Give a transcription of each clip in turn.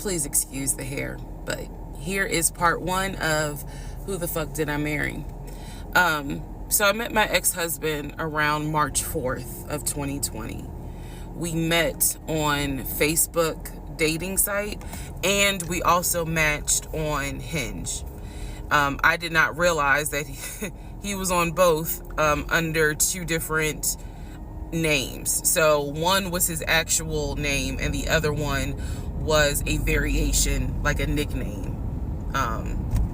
Please excuse the hair, but here is part one of Who the Fuck Did I Marry? So I met my ex-husband around March 4th of 2020. We met on Facebook dating site, and we also matched on Hinge. I did not realize that he was on both under two different names. So one was his actual name, and the other one was a variation, like a nickname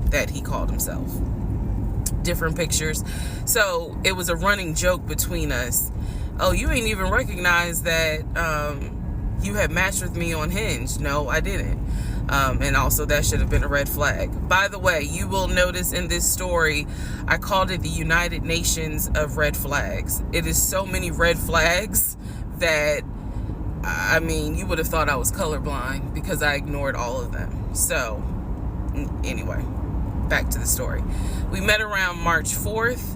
that he called himself. Different pictures. So it was a running joke between us. Oh, you ain't even recognize that you had matched with me on Hinge. No, I didn't. And also that should have been a red flag. By the way, you will notice in this story, I called it the United Nations of red flags. It is so many red flags that, I mean, you would have thought I was colorblind because I ignored all of them. So anyway, back to the story. We met around March 4th.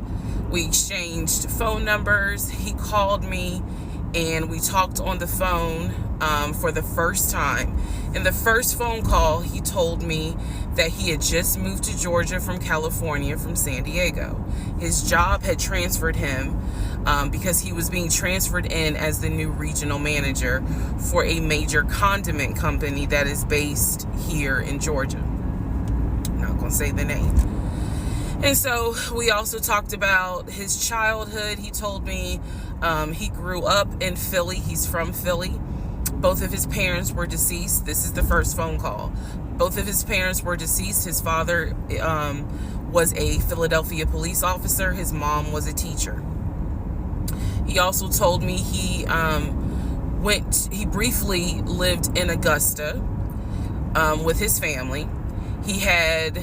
We exchanged phone numbers. He called me and we talked on the phone for the first time. In the first phone call, he told me that he had just moved to Georgia from California, from San Diego. His job had transferred him because he was being transferred in as the new regional manager for a major condiment company that is based here in Georgia. I'm not going to say the name. And so we also talked about his childhood. He told me he grew up in Philly. He's from Philly. Both of his parents were deceased. This is the first phone call. Both of his parents were deceased. His father was a Philadelphia police officer. His mom was a teacher. He also told me he briefly lived in Augusta with his family. He had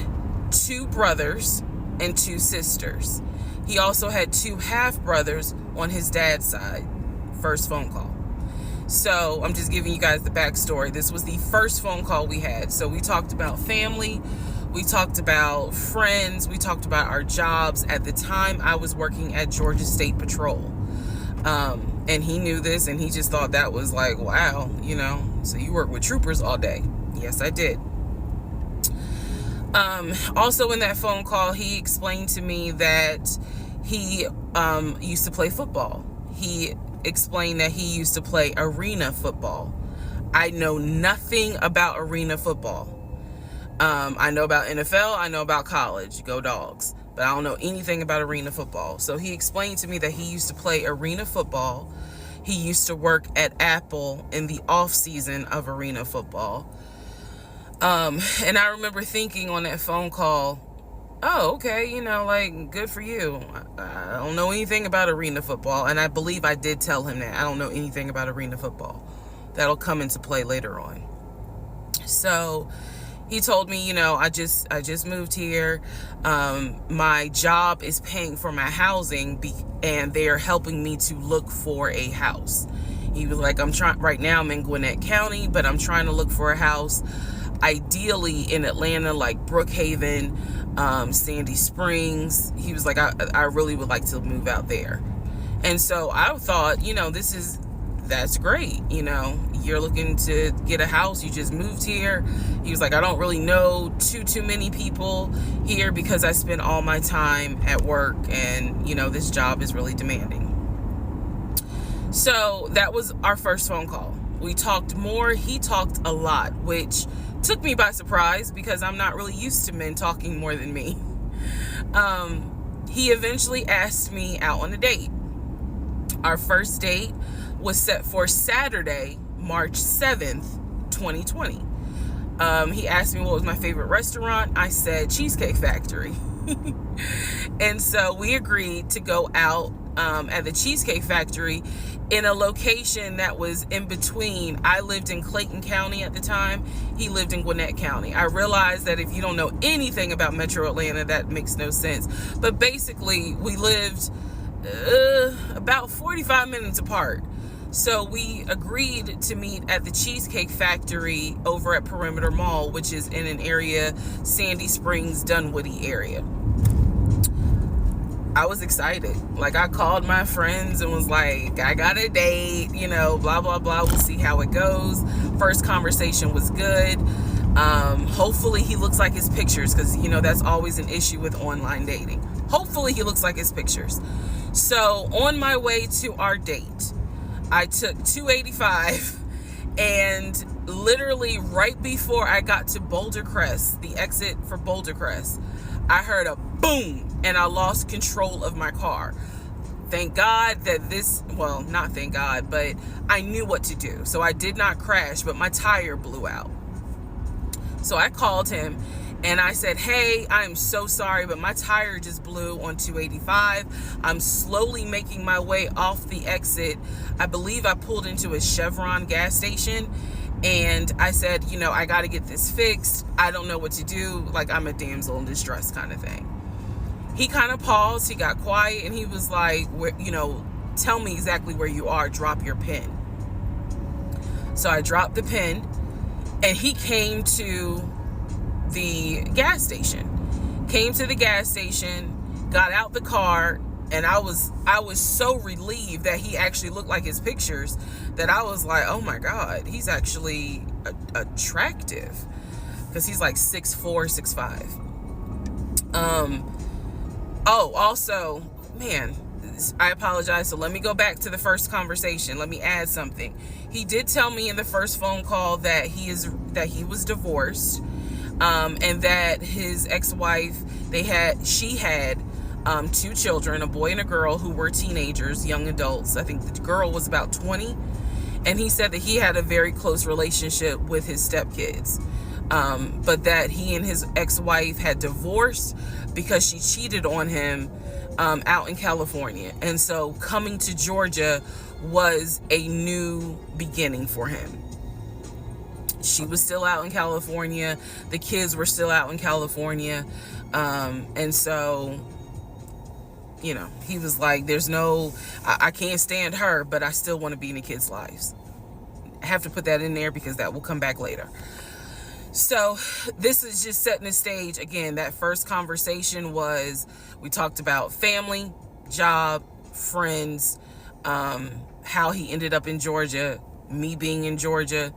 2 brothers and 2 sisters. He also had 2 half-brothers on his dad's side. First phone call. So I'm just giving you guys the backstory. This was the first phone call we had. So we talked about family. We talked about friends. We talked about our jobs. At the time, I was working at Georgia State Patrol. And he knew this, and he just thought that was like, wow, you know, so you work with troopers all day. Yes, I did. Also in that phone call, he explained to me that he used to play football. He explained that he used to play arena football. I know nothing about arena football. I know about NFL. I know about college. Go Dogs. But I don't know anything about arena football. So he explained to me that he used to play arena football. He used to work at Apple in the off season of arena football. And I remember thinking on that phone call, oh, okay, you know, like, good for you. I don't know anything about arena football. And I believe I did tell him that. I don't know anything about arena football. That'll come into play later on. So he told me, you know, I just moved here. My job is paying for my housing and they're helping me to look for a house. He was like, right now I'm in Gwinnett County, but I'm trying to look for a house. Ideally in Atlanta, like Brookhaven, Sandy Springs. He was like, I really would like to move out there. And so I thought, you know, that's great. You know, you're looking to get a house. You just moved here. He was like, I don't really know too many people here because I spend all my time at work and, you know, this job is really demanding. So that was our first phone call. We talked more. He talked a lot, which took me by surprise because I'm not really used to men talking more than me. He eventually asked me out on a date. Our first date was set for Saturday, March 7th, 2020. He asked me what was my favorite restaurant. I said Cheesecake Factory. And so we agreed to go out at the Cheesecake Factory in a location that was in between. I lived in Clayton County at the time. He lived in Gwinnett County. I realized that if you don't know anything about Metro Atlanta, that makes no sense. But basically, we lived about 45 minutes apart. So we agreed to meet at the Cheesecake Factory over at Perimeter Mall, which is in an area, Sandy Springs, Dunwoody area. I was excited. Like, I called my friends and was like, I got a date, you know, blah, blah, blah. We'll see how it goes. First conversation was good. Hopefully he looks like his pictures, because, you know, that's always an issue with online dating. Hopefully he looks like his pictures. So on my way to our date, I took 285, and literally right before I got to Boulder Crest, the exit for Boulder Crest, I heard a boom and I lost control of my car. Thank God that well, not thank God, but I knew what to do. So I did not crash, but my tire blew out. So I called him and I said, hey, I'm so sorry, but my tire just blew on 285. I'm slowly making my way off the exit. I believe I pulled into a Chevron gas station, and I said, you know, I got to get this fixed. I don't know what to do. Like, I'm a damsel in distress kind of thing. He kind of paused. He got quiet, and he was like, you know, tell me exactly where you are. Drop your pin. So I dropped the pin, and he came to the gas station. Got out the car, and I was so relieved that he actually looked like his pictures, that I was like, oh my God, he's actually attractive, because he's like 6'4", 6'5". Oh, also, man, I apologize. So let me go back to the first conversation. Let me add something. He did tell me in the first phone call that he was divorced, and that his ex-wife, she had 2 children, a boy and a girl, who were teenagers, young adults. I think the girl was about 20, and he said that he had a very close relationship with his stepkids, but that he and his ex-wife had divorced because she cheated on him out in California. And so coming to Georgia was a new beginning for him. She was still out in California. The kids were still out in California. And so, you know, he was like, I can't stand her, but I still want to be in the kids' lives. I have to put that in there because that will come back later. So this is just setting the stage. Again, that first conversation we talked about family, job, friends, how he ended up in Georgia, me being in Georgia,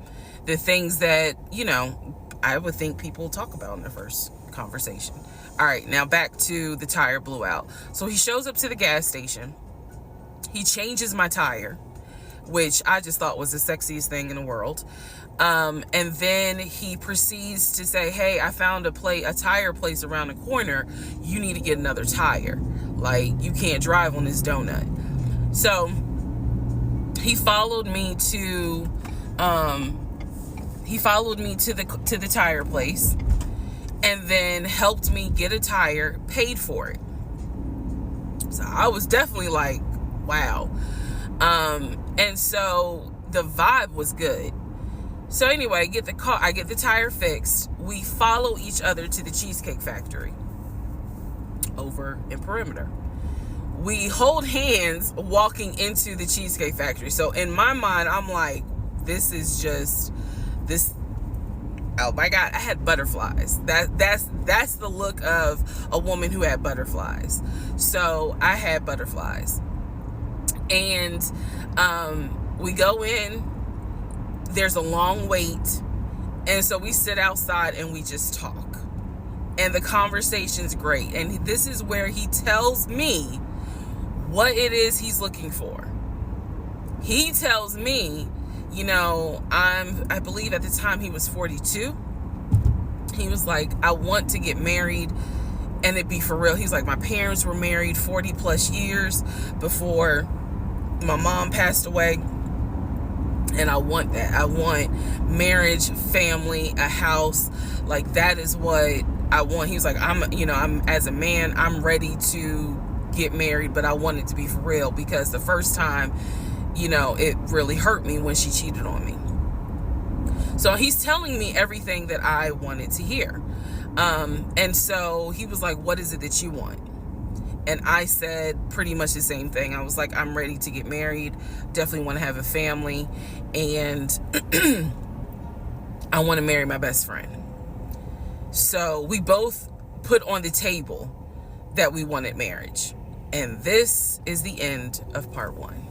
the things that, you know, I would think people talk about in the first conversation. All right, now back to the tire blew out. So he shows up to the gas station. He changes my tire, which I just thought was the sexiest thing in the world. And then he proceeds to say, hey, I found a tire place around the corner. You need to get another tire. Like, you can't drive on this donut. So he followed me to the tire place, and then helped me get a tire, paid for it. So I was definitely like, wow. And so the vibe was good. So anyway, I get the tire fixed. We follow each other to the Cheesecake Factory over in Perimeter. We hold hands walking into the Cheesecake Factory. So in my mind, I'm like, this. Oh my God, I had butterflies. That's the look of a woman who had butterflies. So I had butterflies. And we go in. There's a long wait, and so we sit outside and we just talk, and the conversation's great. And this is where he tells me what it is he's looking for. He tells me, you know, I believe at the time he was 42. He was like, I want to get married and it be for real. He's like, my parents were married 40 plus years before my mom passed away. And I want that. I want marriage, family, a house. Like, that is what I want. He was like, I'm as a man, I'm ready to get married, but I want it to be for real, because the first time, you know, it really hurt me when she cheated on me. So he's telling me everything that I wanted to hear. And so he was like, what is it that you want? And I said pretty much the same thing. I was like, I'm ready to get married. Definitely want to have a family. And I want to marry my best friend. So we both put on the table that we wanted marriage. And this is the end of part one.